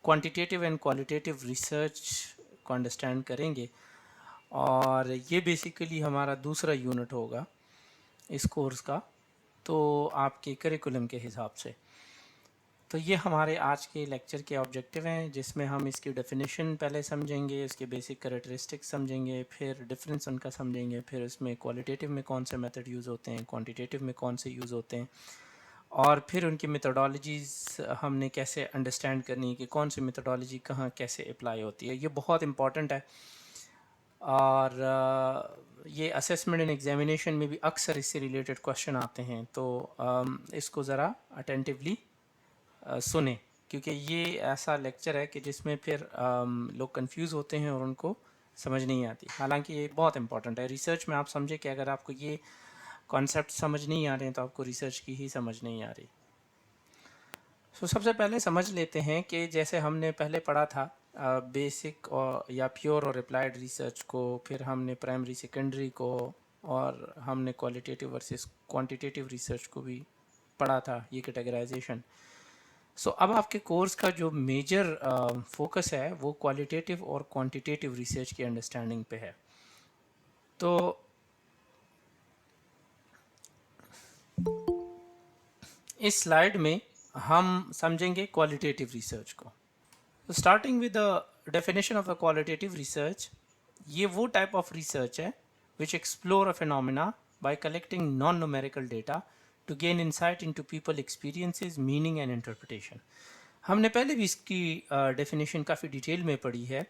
Quantitative and qualitative research को understand करेंगे, और ये बेसिकली हमारा दूसरा यूनिट होगा इस कोर्स का, तो आपके करिकुलम के हिसाब से। तो ये हमारे आज के लेक्चर के ऑब्जेक्टिव हैं, जिसमें हम इसकी डेफिनेशन पहले समझेंगे, इसके बेसिक कैरेक्टरिस्टिक्स समझेंगे, फिर डिफरेंस उनका समझेंगे, फिर इसमें क्वालिटेटिव में कौन से मेथड यूज़ होते हैं, क्वांटिटेटिव में कौन से यूज़ होते हैं, और फिर उनकी मेथोडोलॉजीज़ हमने कैसे अंडरस्टैंड करनी है कि कौन सी मेथोडोलॉजी कहाँ कैसे अप्लाई होती है। ये बहुत इंपॉर्टेंट है, और ये असेसमेंट एंड एग्जामिनेशन में भी अक्सर इससे रिलेटेड क्वेश्चन आते हैं, तो इसको ज़रा अटेंटिवली सुने, क्योंकि ये ऐसा लेक्चर है कि जिसमें फिर लोग कंफ्यूज होते हैं और उनको समझ नहीं आती। हालांकि ये बहुत इंपॉर्टेंट है रिसर्च में। आप समझे कि अगर आपको ये कॉन्सेप्ट समझ नहीं आ रहे हैं तो आपको रिसर्च की ही समझ नहीं आ रही। सबसे पहले समझ लेते हैं कि जैसे हमने पहले पढ़ा था बेसिक और या प्योर और अप्लाइड रिसर्च को, फिर हमने प्राइमरी सेकेंडरी को, और हमने क्वालिटेटिव वर्सेस क्वांटिटेटिव रिसर्च को भी पढ़ा था, ये कैटेगराइजेशन। अब आपके कोर्स का जो मेजर फोकस है वो क्वालिटेटिव और क्वांटिटेटिव रिसर्च की अंडरस्टैंडिंग पे है। तो इस स्लाइड में हम समझेंगे क्वालिटेटिव रिसर्च को। Starting with the definition of the qualitative research, ये वो टाइप ऑफ रिसर्च है which explore a phenomena by collecting non numerical data to gain insight into people experiences, meaning and interpretation. हमने पहले भी इसकी definition काफ़ी detail में पढ़ी है,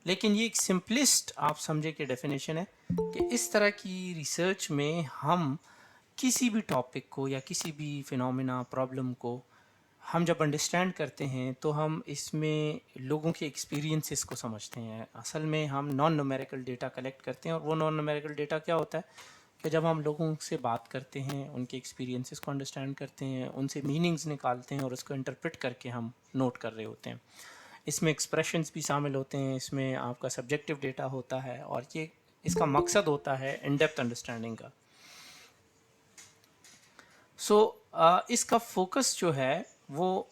लेकिन ये एक सिंपलिस्ट आप समझे कि डेफिनेशन है कि इस तरह की रिसर्च में हम किसी भी टॉपिक को या किसी भी फिनोमिना प्रॉब्लम को हम जब अंडरस्टैंड करते हैं तो हम इसमें लोगों के एक्सपीरियंसेस को समझते हैं। असल में हम नॉन न्यूमेरिकल डेटा कलेक्ट करते हैं, और वो नॉन न्यूमेरिकल डेटा क्या होता है कि जब हम लोगों से बात करते हैं, उनके एक्सपीरियंसेस को अंडरस्टैंड करते हैं, उनसे मीनिंग्स निकालते हैं और उसको इंटरप्रेट करके हम नोट कर रहे होते हैं। इसमें एक्सप्रेशंस भी शामिल होते हैं, इसमें आपका सब्जेक्टिव डेटा होता है, और ये इसका मकसद होता है इन डेप्थ अंडरस्टैंडिंग का। इसका फोकस जो है वो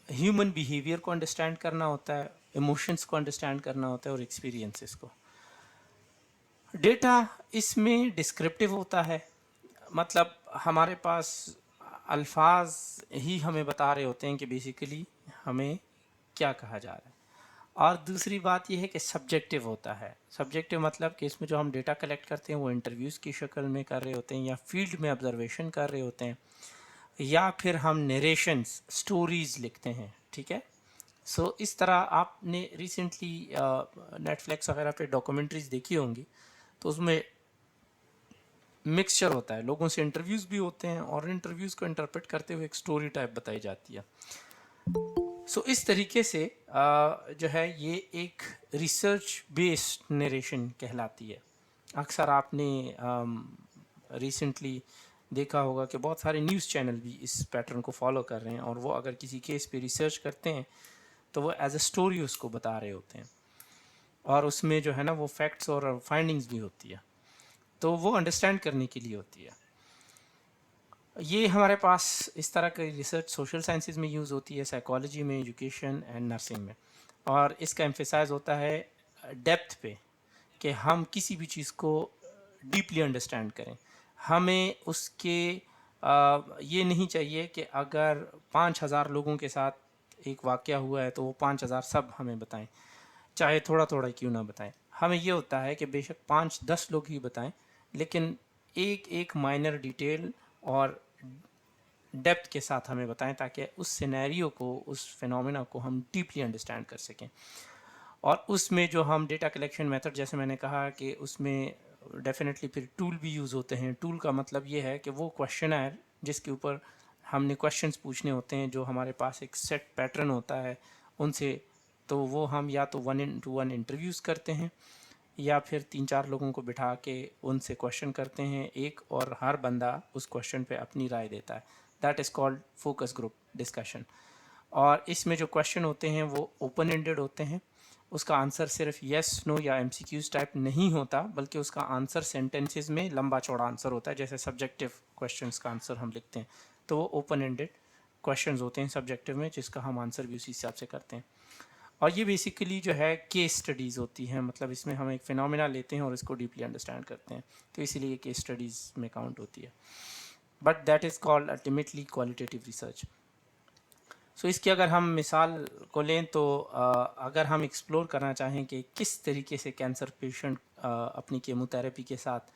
ह्यूमन बिहेवियर को अंडरस्टैंड करना होता है, इमोशंस को अंडरस्टैंड करना होता है, और एक्सपीरियंसेस को। डेटा इसमें डिस्क्रिप्टिव होता है, मतलब हमारे पास अल्फाज ही हमें बता रहे होते हैं कि बेसिकली हमें क्या कहा जा रहा है। और दूसरी बात यह है कि सब्जेक्टिव होता है। सब्जेक्टिव मतलब कि इसमें जो हम डेटा कलेक्ट करते हैं वो इंटरव्यूज़ की शक्ल में कर रहे होते हैं, या फील्ड में ऑब्जर्वेशन कर रहे होते हैं, या फिर हम नरेशंस, स्टोरीज़ लिखते हैं। ठीक है। इस तरह आपने रिसेंटली नेटफ्लिक्स वगैरह पे डॉक्यूमेंट्रीज़ देखी होंगी, तो उसमें मिक्सचर होता है, लोगों से इंटरव्यूज़ भी होते हैं और इंटरव्यूज़ को इंटरप्रेट करते हुए एक स्टोरी टाइप बताई जाती है। इस तरीके से जो है ये एक रिसर्च बेस्ड नरेशन कहलाती है। अक्सर आपने रिसेंटली देखा होगा कि बहुत सारे न्यूज़ चैनल भी इस पैटर्न को फॉलो कर रहे हैं, और वो अगर किसी केस पे रिसर्च करते हैं तो वो एज अ स्टोरी उसको बता रहे होते हैं, और उसमें जो है ना वो फैक्ट्स और फाइंडिंग्स भी होती है, तो वो अंडरस्टैंड करने के लिए होती है। ये हमारे पास इस तरह की रिसर्च सोशल साइंसेज में यूज़ होती है, साइकोलॉजी में, एजुकेशन एंड नर्सिंग में, और इसका एम्फेसाइज होता है डेप्थ पे, कि हम किसी भी चीज़ को डीपली अंडरस्टैंड करें। हमें उसके ये नहीं चाहिए कि अगर 5,000 लोगों के साथ एक वाक़या हुआ है तो वो 5,000 सब हमें बताएं, चाहे थोड़ा थोड़ा क्यों ना बताएं। हमें ये होता है कि बेशक 5-10 लोग ही बताएं, लेकिन एक एक माइनर डिटेल और डेप्थ के साथ हमें बताएं, ताकि उस सिनेरियो को, उस फिनोमिना को हम डीपली अंडरस्टैंड कर सकें। और उसमें जो हम डेटा कलेक्शन मेथड, जैसे मैंने कहा कि उसमें डेफिनेटली फिर टूल भी यूज़ होते हैं। टूल का मतलब ये है कि वो क्वेश्चनर जिसके ऊपर हमने क्वेश्चंस पूछने होते हैं, जो हमारे पास एक सेट पैटर्न होता है उनसे, तो वो हम या तो 1-to-1 इंटरव्यूज़ करते हैं, या फिर 3-4 लोगों को बिठा के उनसे क्वेश्चन करते हैं एक, और हर बंदा उस क्वेश्चन पे अपनी राय देता है। That is called focus group discussion. और इसमें जो क्वेश्चन होते हैं वो ओपन एंडेड होते हैं, उसका आंसर सिर्फ येस नो या एमसीक्यूज टाइप नहीं होता, बल्कि उसका आंसर सेंटेंसेस में लंबा चौड़ा आंसर होता है, जैसे सब्जेक्टिव क्वेश्चंस का आंसर हम लिखते हैं, तो वो ओपन एंडेड क्वेश्चंस होते हैं सब्जेक्टिव में, जिसका हम आंसर भी उसी हिसाब से करते हैं। और ये बेसिकली जो है केस स्टडीज़ होती हैं, मतलब इसमें हम एक फिनोमिना लेते हैं और इसको डीपली अंडरस्टैंड करते हैं, तो इसीलिए केस स्टडीज़ में काउंट होती है। But that is called ultimately qualitative research. So इसकी अगर हम मिसाल को लें तो अगर हम एक्सप्लोर करना चाहें कि किस तरीके से कैंसर पेशेंट अपनी कीमोथेरेपी के साथ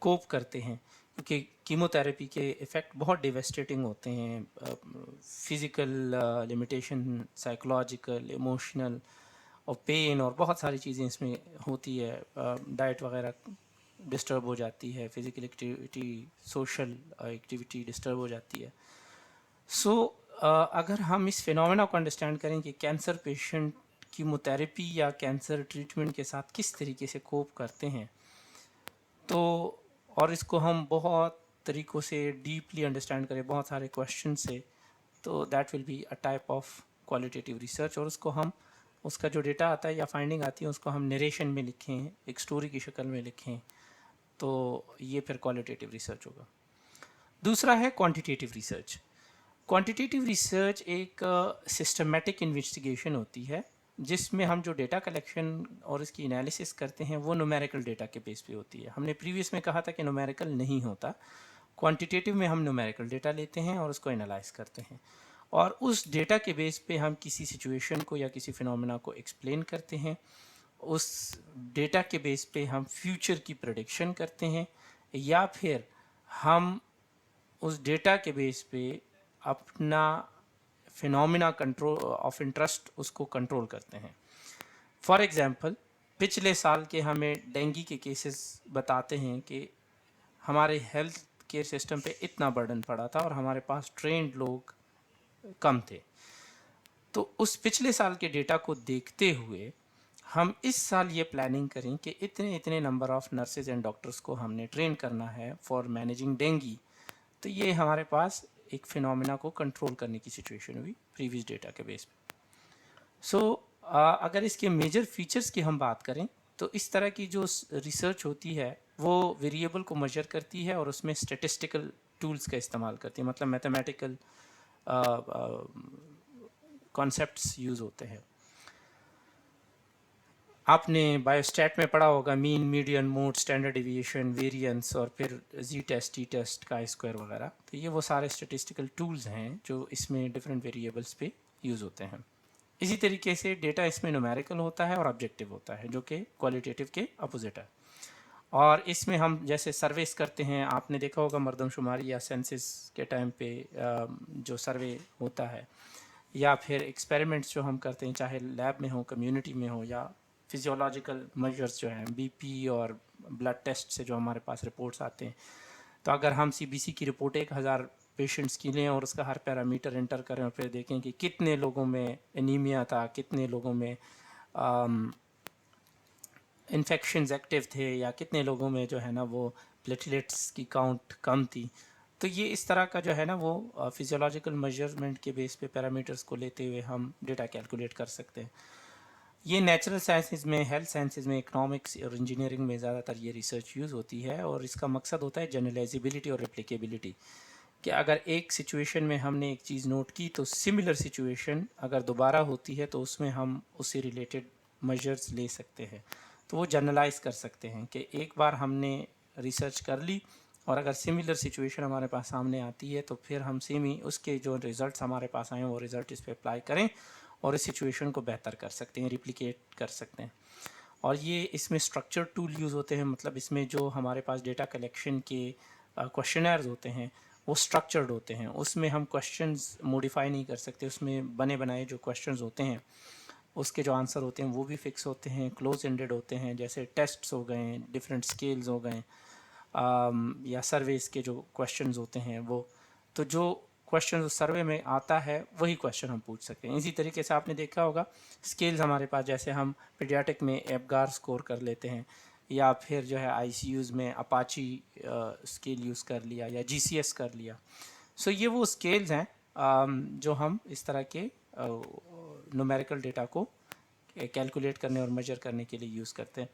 कोप करते हैं, क्योंकि कीमोथेरेपी के इफ़ेक्ट बहुत डिवेस्टेटिंग होते हैं, फिज़िकल लिमिटेशन, साइकोलॉजिकल, इमोशनल और पेन और बहुत सारी चीज़ें इसमें होती है। डाइट वगैरह डिस्टर्ब हो जाती है, physical activity, social activity disturb हो जाती है। सो अगर हम इस फिनोमेना को अंडरस्टैंड करें कि कैंसर पेशेंट कीमोथेरेपी या कैंसर ट्रीटमेंट के साथ किस तरीके से कोप करते हैं, तो और इसको हम बहुत तरीक़ों से डीपली अंडरस्टैंड करें, बहुत सारे क्वेश्चन से, तो that will be a type of qualitative research. और उसको हम, उसका जो डेटा आता है या फाइंडिंग आती है, उसको हम नरेशन में लिखें, एक स्टोरी की शक्ल में लिखें, तो ये फिर क्वालिटेटिव रिसर्च होगा। दूसरा है क्वांटिटेटिव रिसर्च। क्वांटिटेटिव रिसर्च एक सिस्टमेटिक इन्वेस्टिगेशन होती है, जिसमें हम जो डेटा कलेक्शन और इसकी एनालिसिस करते हैं वो न्यूमेरिकल डेटा के बेस पे होती है। हमने प्रीवियस में कहा था कि न्यूमेरिकल नहीं होता, क्वांटिटेटिव में हम न्यूमेरिकल डेटा लेते हैं और उसको एनालाइज करते हैं, और उस डेटा के बेस पे हम किसी सिचुएशन को या किसी फिनोमेना को एक्सप्लेन करते हैं। उस डेटा के बेस पे हम फ्यूचर की प्रेडिक्शन करते हैं, या फिर हम उस डेटा के बेस पे अपना फिनोमिना कंट्रोल ऑफ इंटरेस्ट उसको कंट्रोल करते हैं। फॉर एग्जांपल, पिछले साल के हमें डेंगू के केसेस बताते हैं कि हमारे हेल्थ केयर सिस्टम पे इतना बर्डन पड़ा था और हमारे पास ट्रेंड लोग कम थे। तो उस पिछले साल के डेटा को देखते हुए हम इस साल ये प्लानिंग करें कि इतने इतने number of nurses and doctors को हमने ट्रेन करना है फॉर मैनेजिंग डेंगू। तो ये हमारे पास एक फिनोमिना को कंट्रोल करने की सिचुएशन हुई प्रीवियस डेटा के बेस पे। सो अगर इसके मेजर फीचर्स की हम बात करें, तो इस तरह की जो रिसर्च होती है वो वेरिएबल को मेजर करती है और उसमें स्टेटिस्टिकल टूल्स का इस्तेमाल करती है, मतलब मैथमेटिकल कॉन्सेप्ट्स यूज़ होते हैं। आपने बायोस्टैट में पढ़ा होगा mean, median, mode, standard deviation, variance और फिर जी टेस्ट, टी टेस्ट, का स्क्वायर वगैरह। तो ये वो सारे स्टेटिस्टिकल टूल्स हैं जो इसमें डिफरेंट वेरिएबल्स पे यूज़ होते हैं। इसी तरीके से डेटा इसमें न्यूमेरिकल होता है और ऑब्जेक्टिव होता है, जो कि क्वालिटेटिव के अपोजिट है। और इसमें हम जैसे सर्वेस करते हैं, आपने देखा होगा मर्दमशुमारी या सेंसस के टाइम पे जो सर्वे होता है, या फिर एक्सपेरिमेंट्स जो हम करते हैं, चाहे लैब में हो, कम्युनिटी में हो, या फिजियोलॉजिकल मेजर्स जो हैं बीपी और ब्लड टेस्ट से जो हमारे पास रिपोर्ट्स आते हैं। तो अगर हम सीबीसी की रिपोर्ट 1000 पेशेंट्स की लें और उसका हर पैरामीटर एंटर करें और फिर देखें कि कितने लोगों में एनीमिया था, कितने लोगों में इन्फेक्शंस एक्टिव थे, या कितने लोगों में जो है ना वो प्लेटलेट्स की काउंट कम थी, तो ये इस तरह का जो है ना वो फिजियोलॉजिकल मेजरमेंट के बेस पे पैरामीटर्स को लेते हुए हम डेटा कैलकुलेट कर सकते हैं। ये नेचुरल साइंसेज में, हेल्थ साइंसेज में, इकोनॉमिक्स और इंजीनियरिंग में ज़्यादातर ये रिसर्च यूज़ होती है, और इसका मकसद होता है जनरलाइजेबिलिटी और रेप्लिकेबिलिटी, कि अगर एक सिचुएशन में हमने एक चीज़ नोट की तो सिमिलर सिचुएशन अगर दोबारा होती है तो उसमें हम उससे रिलेटेड मेजर्स ले सकते हैं। तो वो जनरलाइज कर सकते हैं कि एक बार हमने रिसर्च कर ली और अगर सिमिलर सिचुएशन हमारे पास सामने आती है तो फिर हम सेम ही उसके जो रिज़ल्ट्स हमारे पास आए हैं वो रिज़ल्ट इस पर अप्लाई करें और इस सिचुएशन को बेहतर कर सकते हैं, रिप्लिकेट कर सकते हैं। और ये इसमें स्ट्रक्चर टूल यूज़ होते हैं, मतलब इसमें जो हमारे पास डेटा कलेक्शन के क्वेश्चनर्स होते हैं वो स्ट्रक्चर्ड होते हैं, उसमें हम क्वेश्चंस मॉडिफाई नहीं कर सकते, उसमें बने बनाए जो क्वेश्चंस होते हैं उसके जो आंसर होते हैं वो भी फिक्स होते हैं, क्लोज एंडेड होते हैं, जैसे टेस्ट्स हो गए, डिफरेंट स्केल्स हो गए, या सर्वेस के जो क्वेश्चंस होते हैं वो, तो जो क्वेश्चन सर्वे में आता है वही क्वेश्चन हम पूछ सकते हैं। इसी तरीके से आपने देखा होगा स्केल्स हमारे पास, जैसे हम पीडियाट्रिक में एबगार स्कोर कर लेते हैं, या फिर जो है आईसीयूज़ में अपाची स्केल यूज़ कर लिया या जीसीएस कर लिया। सो ये वो स्केल्स हैं जो हम इस तरह के न्यूमेरिकल डेटा को कैलकुलेट करने और मेजर करने के लिए यूज़ करते हैं।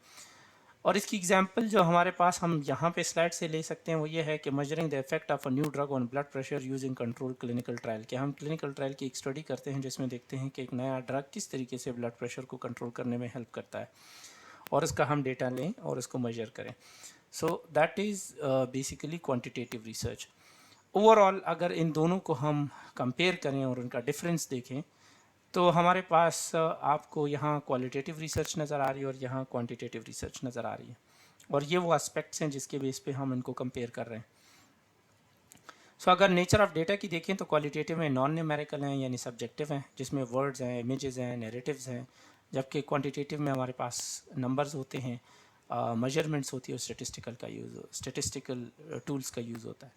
और इसकी एग्जांपल जो हमारे पास हम यहाँ पे स्लाइड से ले सकते हैं वो ये है कि measuring the effect of a new drug on blood pressure using control clinical trial, कि हम क्लिनिकल ट्रायल की एक स्टडी करते हैं जिसमें देखते हैं कि एक नया ड्रग किस तरीके से ब्लड प्रेशर को कंट्रोल करने में हेल्प करता है, और इसका हम डेटा लें और इसको मेजर करें. So that is basically quantitative research. Overall अगर इन दोनों को हम कंपेयर करें और उनका डिफरेंस देखें तो हमारे पास आपको यहाँ क्वालिटेटिव रिसर्च नज़र आ रही है और यहाँ क्वांटिटेटिव रिसर्च नज़र आ रही है, और ये वो एस्पेक्ट्स हैं जिसके बेस पे हम इनको कंपेयर कर रहे हैं. सो अगर नेचर ऑफ डेटा की देखें तो क्वालिटेटिव में नॉन न्यूमेरिकल हैं यानी सब्जेक्टिव हैं, जिसमें वर्ड्स हैं, इमेजेस हैं, नैरेटिव्स हैं, जबकि क्वांटिटेटिव में हमारे पास नंबर्स होते हैं, मेजरमेंट्स होती है और स्टेटिस्टिकल टूल्स का यूज़ होता है.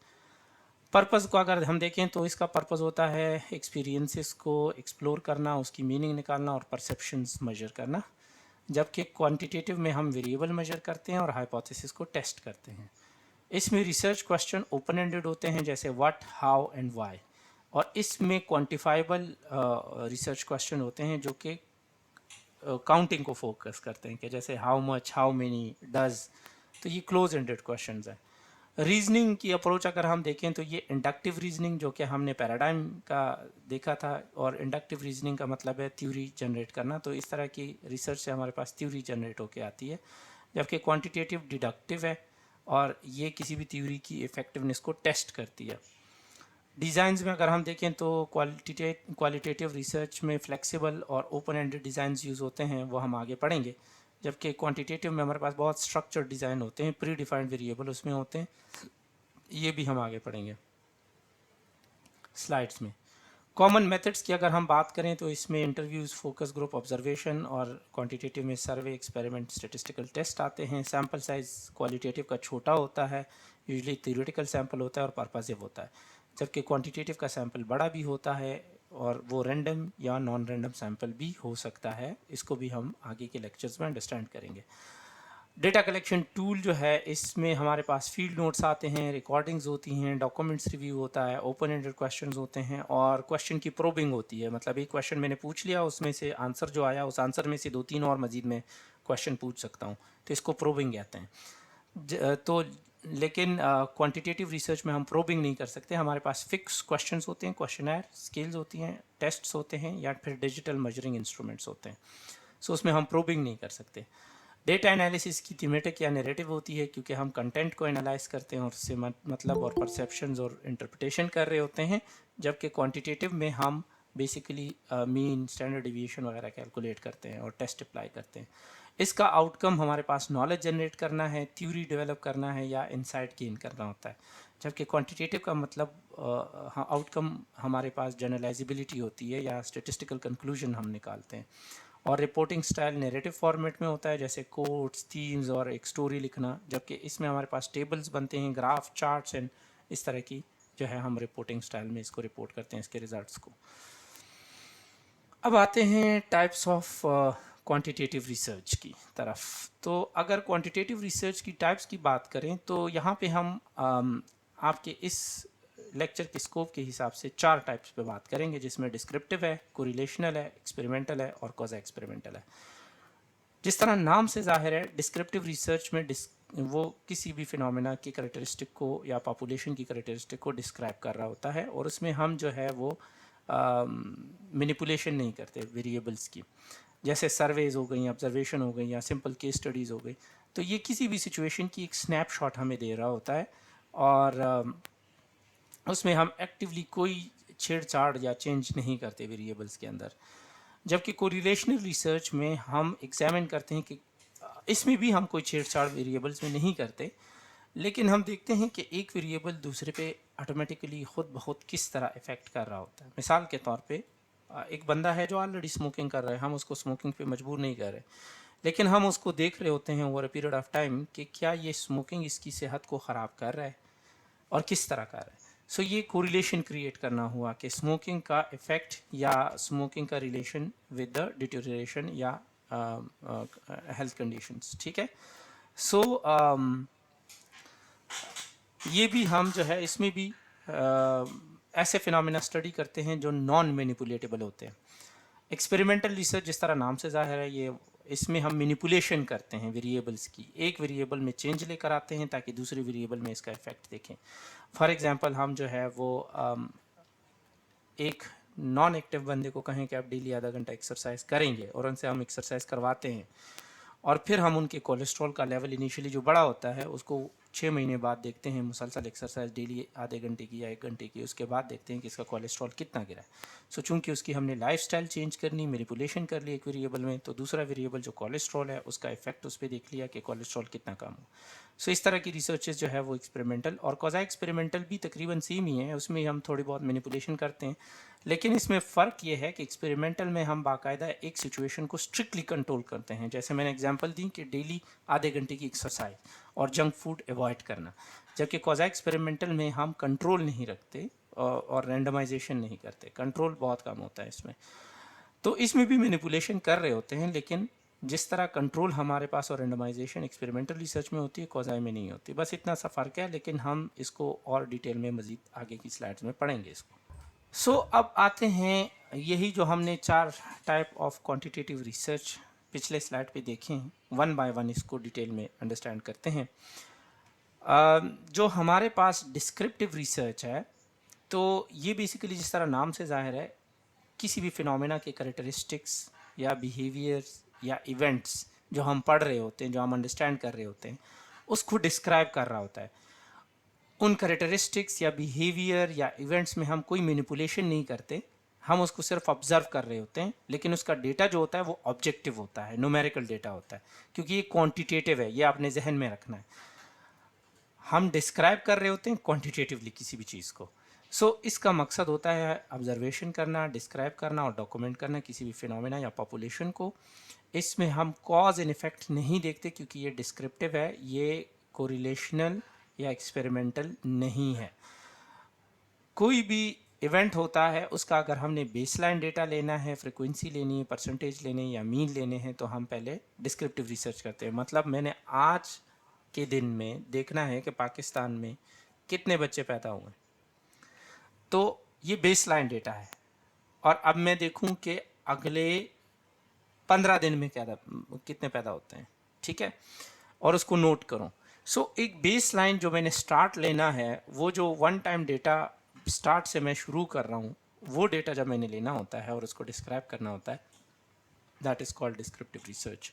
पर्पज़ को अगर हम देखें तो इसका पर्पज़ होता है एक्सपीरियंसेस को एक्सप्लोर करना, उसकी मीनिंग निकालना और परसेप्शंस मेजर करना, जबकि क्वांटिटेटिव में हम वेरिएबल मेजर करते हैं और हाइपोथेसिस को टेस्ट करते हैं. इसमें रिसर्च क्वेश्चन ओपन एंडेड होते हैं जैसे व्हाट, हाउ एंड व्हाई, और इसमें क्वांटिफाइबल रिसर्च क्वेश्चन होते हैं जो कि काउंटिंग को फोकस करते हैं, कि जैसे how much, how many, does. तो ये क्लोज एंडेड क्वेश्चंस हैं. रीजनिंग की अप्रोच अगर हम देखें तो ये इंडक्टिव रीजनिंग जो कि हमने पैराडाइम का देखा था, और इंडक्टिव रीजनिंग का मतलब है थ्योरी जनरेट करना, तो इस तरह की रिसर्च से हमारे पास थ्योरी जनरेट होकर आती है, जबकि क्वांटिटेटिव डिडक्टिव है और ये किसी भी थ्योरी की इफेक्टिवनेस को टेस्ट करती है. डिज़ाइंस में अगर हम देखें तो क्वालिटेटिव रिसर्च में फ्लेक्सिबल और ओपन एंडेड डिज़ाइंस यूज़ होते हैं, वो हम आगे पढ़ेंगे, जबकि क्वांटिटेटिव में हमारे पास बहुत स्ट्रक्चर्ड डिज़ाइन होते हैं, प्री डिफाइंड वेरिएबल उसमें होते हैं, ये भी हम आगे पढ़ेंगे स्लाइड्स में. कॉमन मेथड्स की अगर हम बात करें तो इसमें इंटरव्यूज़, फोकस ग्रुप, ऑब्जर्वेशन, और क्वांटिटेटिव में सर्वे, एक्सपेरिमेंट, स्टेटिस्टिकल टेस्ट आते हैं. सैम्पल साइज क्वालिटेटिव का छोटा होता है, यूजुअली थ्योरेटिकल सैम्पल होता है और पर्पसिव होता है, जबकि क्वांटिटेटिव का सैम्पल बड़ा भी होता है और वो रैंडम या नॉन रैंडम सैम्पल भी हो सकता है. इसको भी हम आगे के लेक्चर्स में अंडरस्टैंड करेंगे. डेटा कलेक्शन टूल जो है इसमें हमारे पास फील्ड नोट्स आते हैं, रिकॉर्डिंग्स होती हैं, डॉक्यूमेंट्स रिव्यू होता है, ओपन एंडेड क्वेश्चंस होते हैं और क्वेश्चन की प्रोबिंग होती है. मतलब एक क्वेश्चन मैंने पूछ लिया, उसमें से आंसर जो आया उस आंसर में से 2-3 और मजीद में क्वेश्चन पूछ सकता हूँ, तो इसको प्रोबिंग कहते हैं. तो लेकिन क्वांटिटेटिव रिसर्च में हम प्रोबिंग नहीं कर सकते. हमारे पास फिक्स क्वेश्चंस होते हैं, क्वेश्चनर, स्केल्स होती हैं, टेस्ट्स होते हैं या फिर डिजिटल मेजरिंग इंस्ट्रूमेंट्स होते हैं. सो उसमें हम प्रोबिंग नहीं कर सकते. डेटा एनालिसिस की थीमेटिक या नैरेटिव होती है क्योंकि हम कंटेंट को एनालाइज करते हैं और उससे मतलब और परसेप्शंस और इंटरप्रिटेशन कर रहे होते हैं, जबकि क्वांटिटेटिव में हम बेसिकली मीन, स्टैंडर्ड डिविएशन वगैरह कैलकुलेट करते हैं और टेस्ट अप्लाई करते हैं. इसका आउटकम हमारे पास नॉलेज जनरेट करना है, थ्योरी डेवलप करना है या इनसाइट गेन करना होता है, जबकि क्वांटिटेटिव का मतलब आउटकम हमारे पास जनरलाइजिबिलिटी होती है या स्टेटिस्टिकल कंक्लूजन हम निकालते हैं. और रिपोर्टिंग स्टाइल नैरेटिव फॉर्मेट में होता है, जैसे कोट्स, थीम्स और एक स्टोरी लिखना, जबकि इसमें हमारे पास टेबल्स बनते हैं, ग्राफ, चार्ट्स एंड इस तरह की जो है हम रिपोर्टिंग स्टाइल में इसको रिपोर्ट करते हैं, इसके रिजल्ट्स को. अब आते हैं टाइप्स ऑफ क्वांटिटेटिव रिसर्च की तरफ. तो अगर क्वांटिटेटिव रिसर्च की टाइप्स की बात करें तो यहाँ पे हम आपके इस लेक्चर के स्कोप के हिसाब से 4 टाइप्स पे बात करेंगे, जिसमें डिस्क्रिप्टिव है, कोरिलेशनल है, एक्सपेरिमेंटल है और कॉज एक्सपेरिमेंटल है. जिस तरह नाम से जाहिर है, डिस्क्रिप्टिव रिसर्च में वो किसी भी फिनोमेना की करेक्टरिस्टिक को या पॉपुलेशन की करेक्टरिस्टिक को डिस्क्राइब कर रहा होता है, और उसमें हम जो है वो मैनिपुलेशन नहीं करते वेरिएबल्स की, जैसे सर्वेज हो गई, ऑब्जर्वेशन हो गई या सिंपल केस स्टडीज़ हो गई. तो ये किसी भी सिचुएशन की एक स्नैपशॉट हमें दे रहा होता है और उसमें हम एक्टिवली कोई छेड़छाड़ या चेंज नहीं करते वेरिएबल्स के अंदर. जबकि कोरिलेशनल रिसर्च में हम एग्जामिन करते हैं कि इसमें भी हम कोई छेड़छाड़ वेरिएबल्स में नहीं करते, लेकिन हम देखते हैं कि एक वेरिएबल दूसरे पे ऑटोमेटिकली खुद बहुत किस तरह इफ़ेक्ट कर रहा होता है. मिसाल के तौर पे एक बंदा है जो ऑलरेडी स्मोकिंग कर रहा है, हम उसको स्मोकिंग पे मजबूर नहीं कर रहे, लेकिन हम उसको देख रहे होते हैं over a period of time कि क्या ये स्मोकिंग इसकी सेहत को ख़राब कर रहा है और किस तरह कर रहा है. सो ये कोरिलेशन क्रिएट करना हुआ कि स्मोकिंग का इफ़ेक्ट या स्मोकिंग का रिलेशन विद द डिटेरियोरेशन या हेल्थ कंडीशंस. ठीक है. सो ये भी हम जो है इसमें भी ऐसे फिनोमेना स्टडी करते हैं जो नॉन मैनिपुलेटेबल होते हैं. एक्सपेरिमेंटल रिसर्च जिस तरह नाम से जाहिर है, ये इसमें हम मैनिपुलेशन करते हैं वेरिएबल्स की, एक वेरिएबल में चेंज लेकर आते हैं ताकि दूसरी वेरिएबल में इसका इफेक्ट देखें। फॉर एग्जांपल हम जो है वो एक नॉन एक्टिव बंदे को कहें कि आप डेली आधा घंटा एक्सरसाइज करेंगे और उनसे हम एक्सरसाइज करवाते हैं और फिर हम उनके कोलेस्ट्रॉल का लेवल इनिशियली जो बड़ा होता है उसको 6 महीने बाद देखते हैं, मुसलसल एक्सरसाइज डेली आधे घंटे की या 1 घंटे की, उसके बाद देखते हैं कि इसका कोलेस्ट्रॉल कितना गिरा है। सो चूंकि उसकी हमने लाइफस्टाइल चेंज करनी, मैनिपुलेशन कर ली एक वेरिएबल में, तो दूसरा वेरिएबल जो कोलेस्ट्रॉल है उसका इफेक्ट उस पर देख लिया कि कोलेस्ट्रॉल कितना कम हो। सो इस तरह की रिसर्चेज जो है वो एक्सपेरिमेंटल और क्वाज़ी एक्सपेरिमेंटल भी तकरीबन सेम ही है, उसमें हम थोड़ी बहुत मैनिपुलेशन करते हैं, लेकिन इसमें फ़र्क ये है कि एक्सपेरिमेंटल में हम बाकायदा एक सिचुएशन को स्ट्रिक्टली कंट्रोल करते हैं, जैसे मैंने एग्जांपल दी कि डेली आधे घंटे की एक्सरसाइज और जंक फूड अवॉइड करना, जबकि क्वाज़ी एक्सपेरिमेंटल में हम कंट्रोल नहीं रखते और रैंडमाइजेशन नहीं करते, कंट्रोल बहुत कम होता है इसमें। तो इसमें भी मैनिपुलेशन कर रहे होते हैं, लेकिन जिस तरह कंट्रोल हमारे पास और रैंडमाइजेशन एक्सपेरिमेंटल रिसर्च में होती है क्वाज़ी में नहीं होती, बस इतना सा फ़र्क है, लेकिन हम इसको और डिटेल में मज़ीद आगे की स्लाइड्स में पढ़ेंगे इसको। सो अब आते हैं, यही जो हमने 4 टाइप ऑफ क्वांटिटेटिव रिसर्च पिछले स्लाइड पे देखे हैं, वन बाय वन इसको डिटेल में अंडरस्टैंड करते हैं। जो हमारे पास डिस्क्रिप्टिव रिसर्च है, तो ये बेसिकली जिस तरह नाम से जाहिर है, किसी भी फिनोमेना के कैरेक्टरिस्टिक्स या बिहेवियर्स या इवेंट्स जो हम पढ़ रहे होते हैं, जो हम अंडरस्टैंड कर रहे होते हैं, उसको डिस्क्राइब कर रहा होता है। उन कैरेक्टरिस्टिक्स या बिहेवियर या इवेंट्स में हम कोई मैनिपुलेशन नहीं करते, हम उसको सिर्फ ऑब्जर्व कर रहे होते हैं, लेकिन उसका डेटा जो होता है वो ऑब्जेक्टिव होता है, न्यूमेरिकल डेटा होता है, क्योंकि ये क्वांटिटेटिव है, ये आपने जहन में रखना है। हम डिस्क्राइब कर रहे होते हैं क्वांटिटेटिवली किसी भी चीज़ को। इसका मकसद होता है ऑब्जर्वेशन करना, डिस्क्राइब करना और डॉक्यूमेंट करना किसी भी फिनोमेना या पॉपुलेशन को। इसमें हम कॉज एंड इफेक्ट नहीं देखते क्योंकि ये डिस्क्रिप्टिव है, ये कोरिलेशनल या एक्सपेरिमेंटल नहीं है। कोई भी इवेंट होता है उसका अगर हमने बेसलाइन डेटा लेना है, फ्रीक्वेंसी लेनी है, परसेंटेज लेने या मीन लेने हैं, तो हम पहले डिस्क्रिप्टिव रिसर्च करते हैं। मतलब मैंने आज के दिन में देखना है कि पाकिस्तान में कितने बच्चे पैदा हुए, तो ये बेसलाइन डेटा है, और अब मैं देखूं कि अगले 15 दिन में कितने पैदा होते हैं, ठीक है, और उसको नोट करूं। एक बेस लाइन जो मैंने स्टार्ट लेना है, वो जो वन टाइम डेटा स्टार्ट से मैं शुरू कर रहा हूँ, वो डेटा जब मैंने लेना होता है और उसको डिस्क्राइब करना होता है, that is called descriptive research.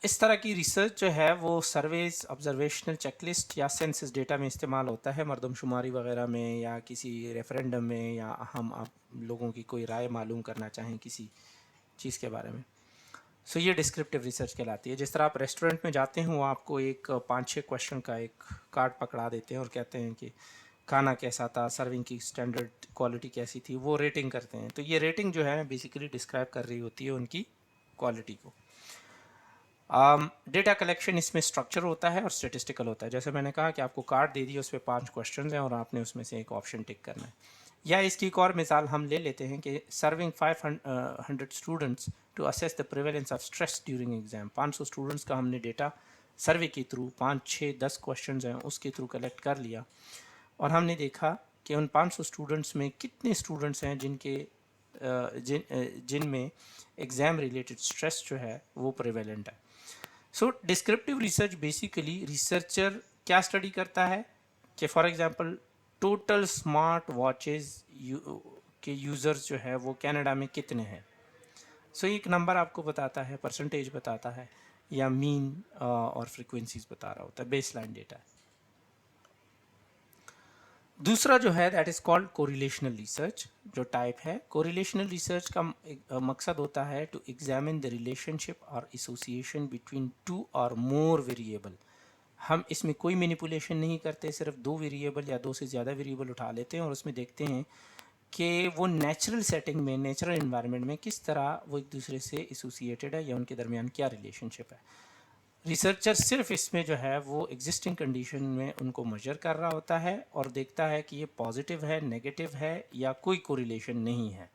इस तरह की रिसर्च जो है वो सर्वेज, ऑब्जर्वेशनल चेकलिस्ट या सेंसस डेटा में इस्तेमाल होता है, मरदमशुमारी वगैरह में या किसी रेफरेंडम में, या हम आप लोगों की कोई राय मालूम करना चाहें किसी चीज़ के बारे में। ये डिस्क्रिप्टिव रिसर्च कहलाती है। जिस तरह आप रेस्टोरेंट में जाते हैं, वो आपको एक 5-6 क्वेश्चन का एक कार्ड पकड़ा देते हैं और कहते हैं कि खाना कैसा था, सर्विंग की स्टैंडर्ड क्वालिटी कैसी थी, वो रेटिंग करते हैं। तो ये रेटिंग जो है बेसिकली डिस्क्राइब कर रही होती है उनकी क्वालिटी को। डेटा कलेक्शन इसमें स्ट्रक्चर होता है और स्टेटिस्टिकल होता है। जैसे मैंने कहा कि आपको कार्ड दे दिया, उस पर 5 क्वेश्चन हैं और आपने उसमें से एक ऑप्शन टिक करना है। या इसकी एक और मिसाल हम ले लेते हैं कि serving 500 students to assess the prevalence of stress during exam. 500 students का हमने डेटा सर्वे के थ्रू 5, 6, 10 क्वेश्चन हैं उसके थ्रू कलेक्ट कर लिया, और हमने देखा कि उन 500 स्टूडेंट्स में कितने स्टूडेंट्स हैं जिनमें एग्ज़ाम रिलेटेड स्ट्रेस जो है वो प्रिवेलेंट है। डिस्क्रिप्टिव रिसर्च बेसिकली रिसर्चर क्या स्टडी करता है कि for example total smart watches के यूज़र्स जो है वो कनाडा में कितने हैं। एक नंबर आपको बताता है, परसेंटेज बताता है, या मीन और फ्रीक्वेंसीज बता रहा होता है, बेसलाइन डेटा। दूसरा जो है that is called correlational research, जो टाइप है। कोरिलेशनल रिसर्च का मकसद होता है टू एग्जामिन द रिलेशनशिप और एसोसिएशन बिटवीन 2 और मोर वेरिएबल। हम इसमें कोई मैनिपुलेशन नहीं करते, सिर्फ 2 वेरिएबल या 2 से ज़्यादा वेरिएबल उठा लेते हैं और उसमें देखते हैं कि वो नेचुरल सेटिंग में, नेचुरल इन्वायरमेंट में किस तरह वो एक दूसरे से एसोसिएटेड है या उनके दरमियान क्या रिलेशनशिप है। रिसर्चर सिर्फ इसमें जो है वो एग्जिस्टिंग कंडीशन में उनको मेजर कर रहा होता है और देखता है कि ये पॉजिटिव है, नेगेटिव है, या कोई कोरिलेशन नहीं है।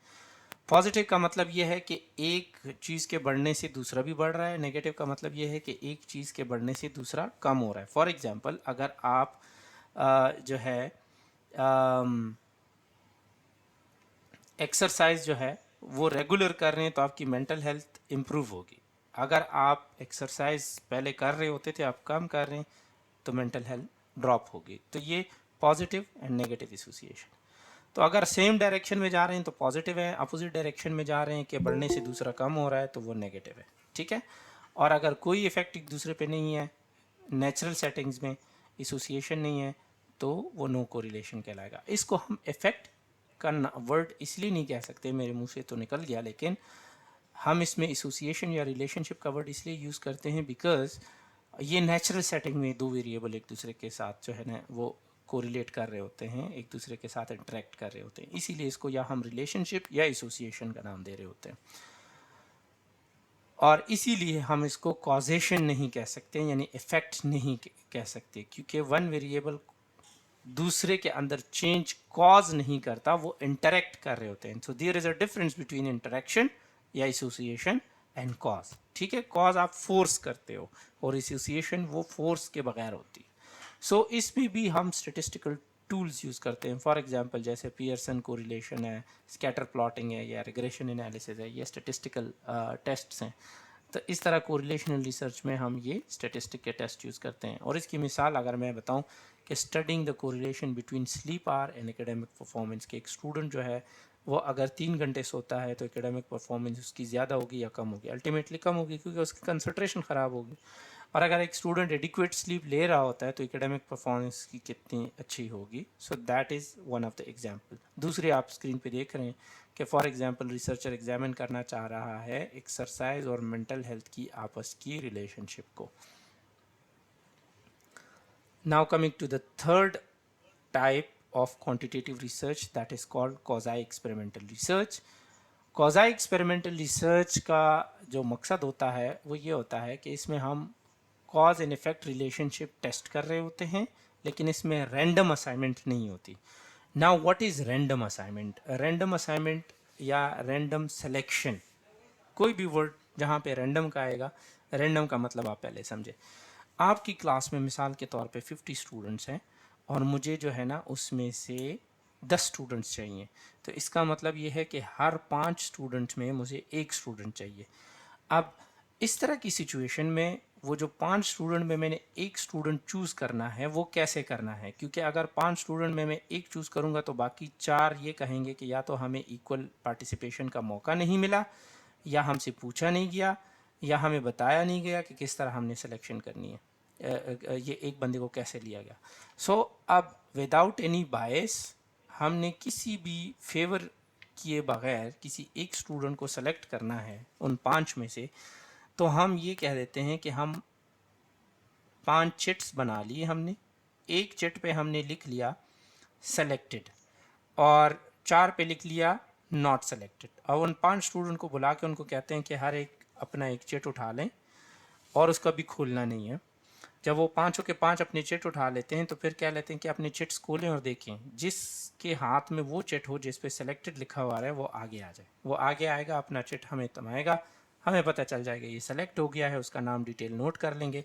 पॉजिटिव का मतलब ये है कि एक चीज़ के बढ़ने से दूसरा भी बढ़ रहा है, नेगेटिव का मतलब ये है कि एक चीज़ के बढ़ने से दूसरा कम हो रहा है। फॉर एग्जांपल, अगर आप जो है एक्सरसाइज जो है वो रेगुलर कर रहे हैं तो आपकी मेंटल हेल्थ इम्प्रूव होगी। अगर आप एक्सरसाइज पहले कर रहे होते थे, आप कम कर रहे हैं, तो मेंटल हेल्थ ड्रॉप होगी। तो ये पॉजिटिव एंड नेगेटिव एसोसिएशन। तो अगर सेम डायरेक्शन में जा रहे हैं तो पॉजिटिव है, अपोजिट डायरेक्शन में जा रहे हैं कि बढ़ने से दूसरा कम हो रहा है, तो वो नेगेटिव है। ठीक है। और अगर कोई इफेक्ट एक दूसरे पे नहीं है, नेचुरल सेटिंग्स में एसोसिएशन नहीं है, तो वो नो कोरिलेशन कहलाएगा। इसको हम इफेक्ट का वर्ड इसलिए नहीं कह सकते, मेरे मुंह से तो निकल गया, लेकिन हम इसमें एसोसिएशन या रिलेशनशिप का वर्ड इसलिए यूज़ करते हैं बिकॉज ये नेचुरल सेटिंग में दो वेरिएबल एक दूसरे के साथ जो है ना वो कोरिलेट कर रहे होते हैं, एक दूसरे के साथ इंटरेक्ट कर रहे होते हैं, इसीलिए इसको या हम रिलेशनशिप या एसोसिएशन का नाम दे रहे होते हैं। और इसीलिए हम इसको कॉजेशन नहीं कह सकते, यानी इफेक्ट नहीं कह सकते, क्योंकि वन वेरिएबल दूसरे के अंदर चेंज कॉज नहीं करता, वो इंटरेक्ट कर रहे होते हैं। So there is a difference between interaction या एसोसिएशन एंड कॉज। ठीक है, कॉज आप फोर्स करते हो और एसोसिएशन वो फोर्स के बगैर होती है। सो इसमें भी हम स्टेटिस्टिकल टूल्स यूज़ करते हैं। फॉर एग्जांपल जैसे पियर्सन कोरिलेशन है, स्कैटर प्लॉटिंग है, या रिग्रेशन एनालिसिस है, ये स्टेटिस्टिकल टेस्ट्स हैं। तो इस तरह कोरिलेशनल रिसर्च में हम ये स्टेटिस्टिक के टेस्ट यूज़ करते हैं। और इसकी मिसाल अगर मैं बताऊं कि studying the correlation between sleep hour and academic performance, के एक स्टूडेंट जो है वो अगर 3 घंटे सोता है तो एकेडमिक परफॉर्मेंस उसकी ज़्यादा होगी या कम होगी? अल्टीमेटली कम होगी, क्योंकि उसकी कंसंट्रेशन ख़राब होगी। और अगर एक स्टूडेंट एडिक्वेट स्लीप ले रहा होता है तो एकेडमिक परफॉर्मेंस की कितनी अच्छी होगी। So that is one of the example. दूसरे आप स्क्रीन पे देख रहे हैं कि फॉर एग्जांपल रिसर्चर एग्जामिन करना चाह रहा है एक्सरसाइज और मेंटल हेल्थ की आपस की रिलेशनशिप को। Now coming to the third type of quantitative research, that is called quasi experimental research. quasi experimental research का जो मकसद होता है वो ये होता है कि इसमें हम cause and effect relationship test कर रहे होते हैं, लेकिन इसमें रैंडम असाइनमेंट नहीं होती। Now what is random assignment? Random assignment या रैंडम सिलेक्शन, कोई भी वर्ड जहाँ पे रैंडम का आएगा, रैंडम का मतलब आप पहले समझे। आपकी क्लास में मिसाल के तौर पे 50 स्टूडेंट्स हैं और मुझे जो है ना उसमें से 10 स्टूडेंट्स चाहिए, तो इसका मतलब ये है कि हर 5 स्टूडेंट में मुझे एक स्टूडेंट चाहिए। अब इस तरह की सिचुएशन में वो जो 5 स्टूडेंट में मैंने एक स्टूडेंट चूज़ करना है वो कैसे करना है? क्योंकि अगर 5 स्टूडेंट में मैं एक चूज़ करूँगा तो बाकी 4 ये कहेंगे कि या तो हमें इक्वल पार्टिसिपेशन का मौका नहीं मिला, या हमसे पूछा नहीं गया, या हमें बताया नहीं गया कि किस तरह हमने सिलेक्शन करनी है, ये एक बंदे को कैसे लिया गया। सो अब विदाउट एनी बायस हमने किसी भी फेवर किए बगैर किसी एक स्टूडेंट को सेलेक्ट करना है उन 5 में से, तो हम ये कह देते हैं कि हम 5 चिट्स बना लिए हमने। एक चिट पे हमने लिख लिया सेलेक्टेड और 4 पे लिख लिया नॉट सेलेक्टेड। और उन 5 स्टूडेंट को बुला के उनको कहते हैं कि हर एक अपना एक चिट उठा लें और उसका भी खोलना नहीं है। जब वो 5 के 5 अपने चिट उठा लेते हैं तो फिर क्या लेते हैं कि अपने चिट्स खोलें और देखें जिसके हाथ में वो चिट हो जिस पे सेलेक्टेड लिखा हुआ है वो आगे आ जाए। वो आगे आएगा, अपना चिट हमें थमाएगा, हमें पता चल जाएगा ये सेलेक्ट हो गया है, उसका नाम डिटेल नोट कर लेंगे।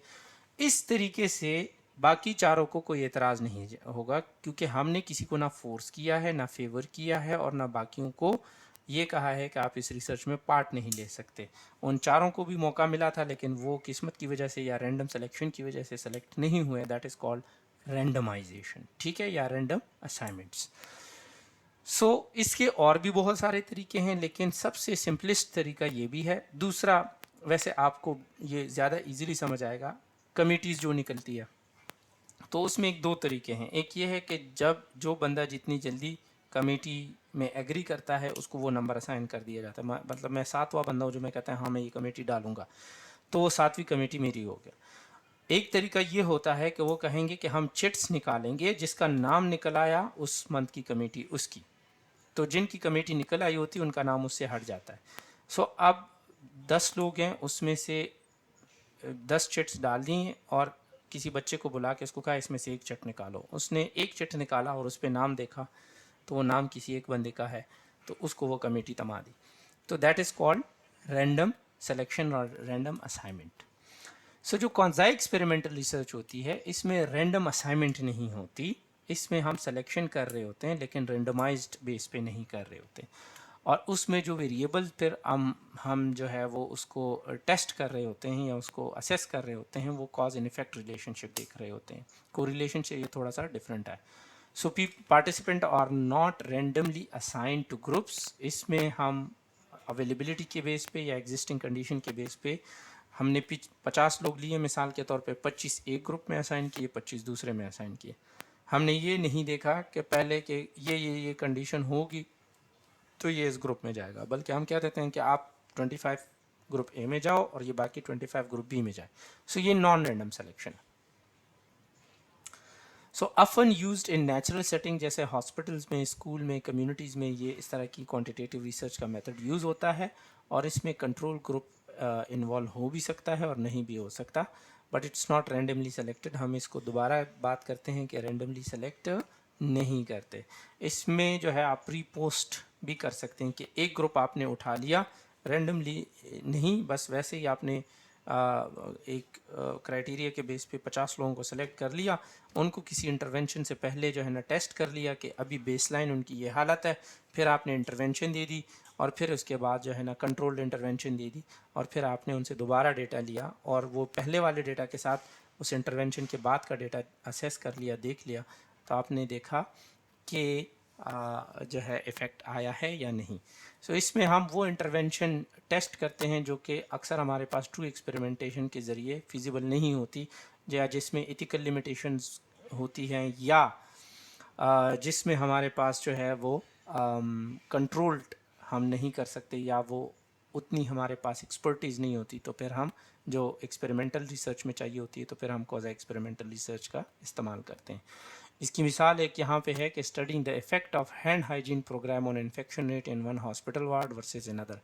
इस तरीके से बाकी चारों को कोई एतराज़ नहीं होगा, क्योंकि हमने किसी को ना फोर्स किया है, ना फेवर किया है, और ना बाकियों को ये कहा है कि आप इस रिसर्च में पार्ट नहीं ले सकते। उन चारों को भी मौका मिला था लेकिन वो किस्मत की वजह से या रैंडम सिलेक्शन की वजह से सेलेक्ट नहीं हुए। दैट इज़ कॉल्ड रैंडमाइजेशन, ठीक है, या रैंडम असाइनमेंट्स। सो इसके और भी बहुत सारे तरीके हैं, लेकिन सबसे सिंपलेस्ट तरीका ये भी है। दूसरा, वैसे आपको ये ज़्यादा इजीली समझ आएगा, कमिटीज़ जो निकलती है तो उसमें एक 2 तरीके हैं। एक ये है कि जब जो बंदा जितनी जल्दी कमेटी में एग्री करता है उसको वो नंबर असाइन कर दिया जाता है। मतलब मैं 7वां बंदा हूँ जो मैं कहता है हाँ मैं ये कमेटी डालूंगा, तो वो 7वीं कमेटी मेरी हो गया। एक तरीका ये होता है कि वो कहेंगे कि हम चिट्स निकालेंगे, जिसका नाम निकल आया उस मंथ की कमेटी उसकी, तो जिनकी कमेटी निकल आई होती है उनका नाम उससे हट जाता है। सो अब 10 लोग हैं, उसमें से 10 चिट्स डाल दी हैं और किसी बच्चे को बुला के उसको कहा इसमें से एक चिट निकालो। उसने एक चिट निकाला और उस पर नाम देखा तो वो नाम किसी एक बंदे का है, तो उसको वो कमेटी तमा दी। तो that is called random selection और रैंडम असाइनमेंट। सो जो क्वाज़ी एक्सपेरिमेंटल रिसर्च होती है इसमें रैंडम असाइनमेंट नहीं होती, इसमें हम सिलेक्शन कर रहे होते हैं लेकिन रेंडमाइज्ड बेस पे नहीं कर रहे होते। और उसमें जो वेरिएबल फिर हम जो है वो उसको टेस्ट कर रहे होते हैं या उसको असेस कर रहे होते हैं, वो कॉज एंड इफेक्ट रिलेशनशिप देख रहे होते हैं। कोरिलेशन से ये थोड़ा सा डिफरेंट है। So participant are not randomly assigned to groups. इसमें हम अवेलेबिलिटी के बेस पे या एग्जिस्टिंग कंडीशन के बेस पे हमने 50 लोग लिए मिसाल के तौर पे, 25 एक ग्रुप में असाइन किए, 25 दूसरे में असाइन किए। हमने ये नहीं देखा कि पहले के ये कंडीशन होगी तो ये इस ग्रुप में जाएगा, बल्कि हम क्या कहते हैं कि आप 25 ग्रुप ए में जाओ और ये बाकी 25 ग्रुप बी में जाए। सो ये non random selection. So often used in natural setting, जैसे हॉस्पिटल्स में, स्कूल में, कम्युनिटीज़ में ये इस तरह की क्वांटिटेटिव रिसर्च का मेथड यूज़ होता है, और इसमें कंट्रोल ग्रुप इन्वॉल्व हो भी सकता है और नहीं भी हो सकता, but it's not randomly selected. हम इसको दोबारा बात करते हैं कि रैंडमली सेलेक्ट नहीं करते। इसमें जो है आप प्री पोस्ट भी कर सकते हैं कि एक ग्रुप आपने उठा लिया, रैंडमली नहीं, बस वैसे ही आपने एक क्राइटेरिया के बेस पे 50 लोगों को सेलेक्ट कर लिया, उनको किसी इंटरवेंशन से पहले जो है ना टेस्ट कर लिया कि अभी बेसलाइन उनकी ये हालत है, फिर आपने इंटरवेंशन दे दी, और फिर उसके बाद जो है ना कंट्रोल्ड इंटरवेंशन दे दी, और फिर आपने उनसे दोबारा डेटा लिया और वो पहले वाले डेटा के साथ उस इंटरवेंशन के बाद का डेटा असेस कर लिया, देख लिया, तो आपने देखा कि जो है इफ़ेक्ट आया है या नहीं। सो इसमें हम वो इंटरवेंशन टेस्ट करते हैं जो कि अक्सर हमारे पास ट्रू एक्सपेरिमेंटेशन के ज़रिए फिजिबल नहीं होती, या जिसमें एथिकल लिमिटेशंस होती हैं, या जिसमें हमारे पास जो है वो कंट्रोल्ड हम नहीं कर सकते, या वो उतनी हमारे पास एक्सपर्टीज़ नहीं होती, तो फिर हम जो एक्सपेरिमेंटल रिसर्च में चाहिए होती है तो फिर हम क्वाज़ी एक्सपेरिमेंटल रिसर्च का इस्तेमाल करते हैं। इसकी मिसाल एक यहाँ पे है कि studying the effect of hand hygiene programme on infection rate in one hospital ward versus another,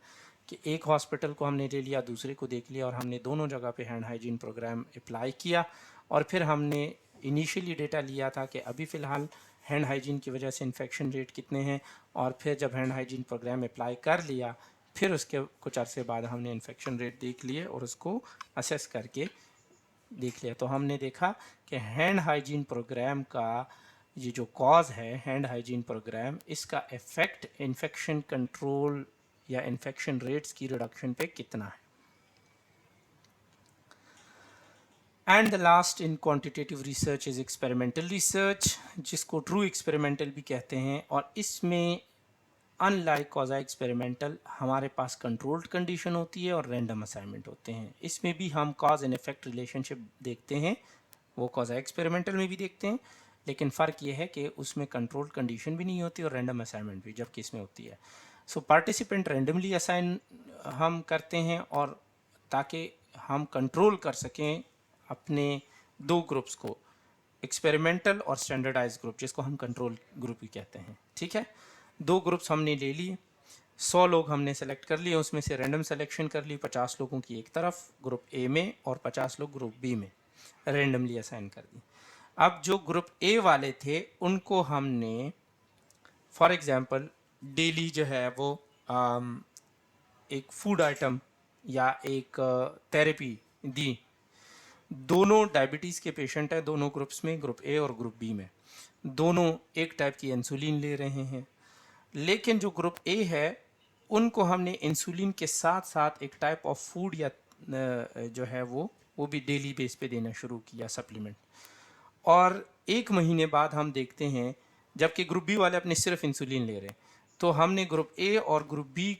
कि एक हॉस्पिटल को हमने ले लिया, दूसरे को देख लिया, और हमने दोनों जगह पे हैंड हाइजीन प्रोग्राम अप्लाई किया, और फिर हमने इनिशियली डेटा लिया था कि अभी फ़िलहाल हैंड हाइजीन की वजह से इन्फेक्शन रेट कितने हैं, और फिर जब हैंड हाइजीन प्रोग्राम अप्लाई कर लिया, फिर उसके कुछ अरसे बाद हमने इन्फेक्शन रेट देख लिए और उसको असेस करके देख लिया। तो हमने देखा कि हैंड हाइजीन प्रोग्राम का ये जो कॉज है, हैंड हाइजीन प्रोग्राम, इसका इफेक्ट इन्फेक्शन कंट्रोल या इन्फेक्शन रेट्स की रिडक्शन पे कितना है। And the last in quantitative research is experimental research, जिसको ट्रू एक्सपेरिमेंटल भी कहते हैं, और इसमें अनलाइक क्वाज़ी एक्सपेरिमेंटल हमारे पास कंट्रोल्ड कंडीशन होती है और रैंडम असाइनमेंट होते हैं। इसमें भी हम कॉज एंड इफेक्ट रिलेशनशिप देखते हैं, वो क्वाज़ी एक्सपेरिमेंटल में भी देखते हैं, लेकिन फ़र्क ये है कि उसमें कंट्रोल्ड कंडीशन भी नहीं होती और रैंडम असाइनमेंट भी, जबकि इसमें होती है। सो पार्टिसिपेंट रैंडमली असाइन हम करते हैं, और ताकि हम कंट्रोल कर सकें अपने दो ग्रुप्स को, एक्सपेरिमेंटल और स्टैंडर्डाइज ग्रुप, जिसको हम कंट्रोल ग्रुप भी कहते हैं। ठीक है, दो ग्रुप्स हमने ले लिए, 100 लोग हमने सेलेक्ट कर लिए, उसमें से रैंडम सिलेक्शन कर ली, 50 लोगों की एक तरफ ग्रुप ए में और 50 लोग ग्रुप बी में रैंडमली असाइन कर दी। अब जो ग्रुप ए वाले थे उनको हमने फॉर एग्जांपल डेली जो है वो एक फूड आइटम या एक थेरेपी दी। दोनों डायबिटीज़ के पेशेंट हैं, दोनों ग्रुप्स में, ग्रुप ए और ग्रुप बी में, दोनों एक टाइप की इंसुलिन ले रहे हैं, लेकिन जो ग्रुप ए है उनको हमने इंसुलिन के साथ साथ एक टाइप ऑफ फूड या जो है वो भी डेली बेस पे देना शुरू किया, सप्लीमेंट। और एक महीने बाद हम देखते हैं, जबकि ग्रुप बी वाले अपने सिर्फ इंसुलिन ले रहे हैं, तो हमने ग्रुप ए और ग्रुप बी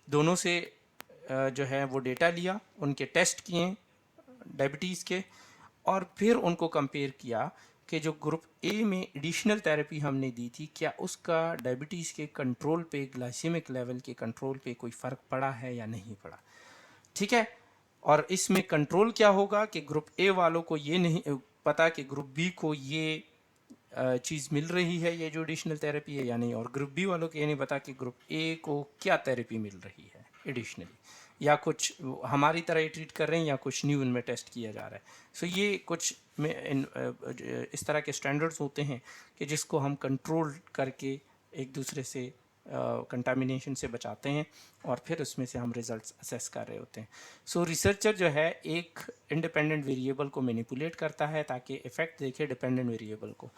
दोनों से जो है वो डेटा लिया, उनके टेस्ट किए डायबिटीज़ के, और फिर उनको कंपेयर किया कि जो ग्रुप ए में एडिशनल थेरेपी हमने दी थी, क्या उसका डायबिटीज़ के कंट्रोल पे, ग्लाइसेमिक लेवल के कंट्रोल पे कोई फ़र्क पड़ा है या नहीं पड़ा। ठीक है, और इसमें कंट्रोल क्या होगा कि ग्रुप ए वालों को ये नहीं पता कि ग्रुप बी को ये चीज़ मिल रही है, ये जो एडिशनल थेरेपी है या नहीं, और ग्रुप बी वालों को ये नहीं पता कि ग्रुप ए को क्या थेरेपी मिल रही है एडिशनली, या कुछ हमारी तरह ही ट्रीट कर रहे हैं या कुछ न्यू इनमें टेस्ट किया जा रहा है। सो ये कुछ में इस तरह के स्टैंडर्ड्स होते हैं कि जिसको हम कंट्रोल करके एक दूसरे से कंटामिनेशन से बचाते हैं, और फिर उसमें से हम रिजल्ट्स असेस कर रहे होते हैं। सो रिसर्चर जो है एक इंडिपेंडेंट वेरिएबल को मैनिपुलेट करता है ताकि इफ़ेक्ट देखे डिपेंडेंट वेरिएबल को।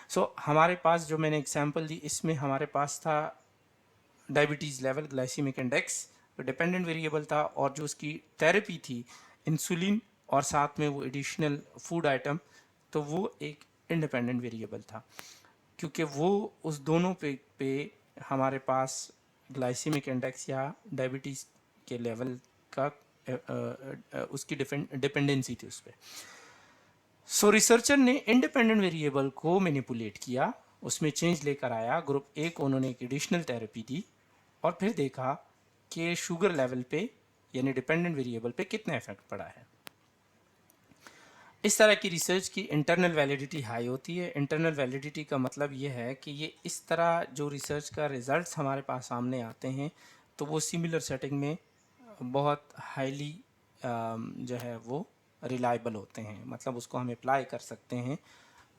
सो हमारे पास जो मैंने एग्जांपल दी, इसमें हमारे पास था diabetes level, glycaemic index dependent variable था, और जो उसकी थेरेपी थी इंसुलिन और साथ में वो एडिशनल फूड आइटम, तो वो एक इंडिपेंडेंट वेरिएबल था, क्योंकि वो उस दोनों पे हमारे पास ग्लाइसीमिक इंडेक्स या डायबिटीज़ के लेवल का उसकी डिपेंडेंसी थी उस पर। सो रिसर्चर ने इंडिपेंडेंट वेरिएबल को मैनिपुलेट किया, उसमें चेंज लेकर आया, ग्रुप ए को उन्होंने एक एडिशनल थेरेपी दी और फिर देखा कि शुगर लेवल पे यानी डिपेंडेंट वेरिएबल पे कितना इफेक्ट पड़ा है। इस तरह की रिसर्च की इंटरनल वैलिडिटी हाई होती है। इंटरनल वैलिडिटी का मतलब ये है कि ये इस तरह जो रिसर्च का रिजल्ट्स हमारे पास सामने आते हैं तो वो सिमिलर सेटिंग में बहुत हाईली जो है वो रिलायबल होते हैं, मतलब उसको हम अप्लाई कर सकते हैं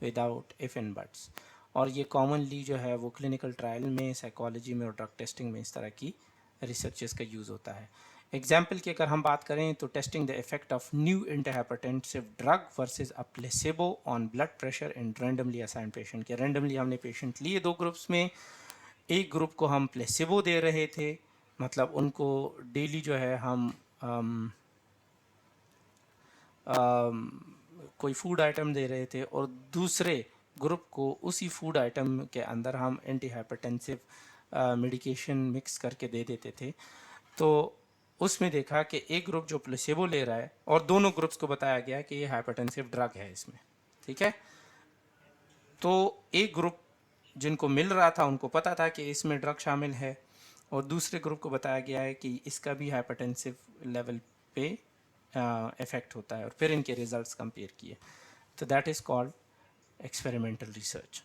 विदाउट इफ एंड बट्स। और ये कॉमनली जो है वो क्लिनिकल ट्रायल में, साइकोलॉजी में और ड्रग टेस्टिंग में इस तरह की रिसर्चेस का यूज़ होता है। एग्जाम्पल की अगर हम बात करें तो testing the effect of new antihypertensive drug versus a placebo on blood pressure in randomly assign patient के। रैंडमली हमने पेशेंट लिए दो ग्रुप्स में, एक ग्रुप को हम प्लेसेबो दे रहे थे, मतलब उनको डेली जो है हम कोई फूड आइटम दे रहे थे, और दूसरे ग्रुप को उसी फूड आइटम के अंदर हम एंटी हाइपरटेंसिव मेडिकेशन मिक्स करके दे देते थे। तो उसमें देखा कि एक ग्रुप जो प्लेसेबो ले रहा है, और दोनों ग्रुप्स को बताया गया कि ये हाइपरटेंसिव ड्रग है इसमें, ठीक है। तो एक ग्रुप जिनको मिल रहा था उनको पता था कि इसमें ड्रग शामिल है, और दूसरे ग्रुप को बताया गया है कि इसका भी हाइपरटेंसिव लेवल पे इफेक्ट होता है, और फिर इनके रिजल्ट्स कंपेयर किए। तो that is called experimental research.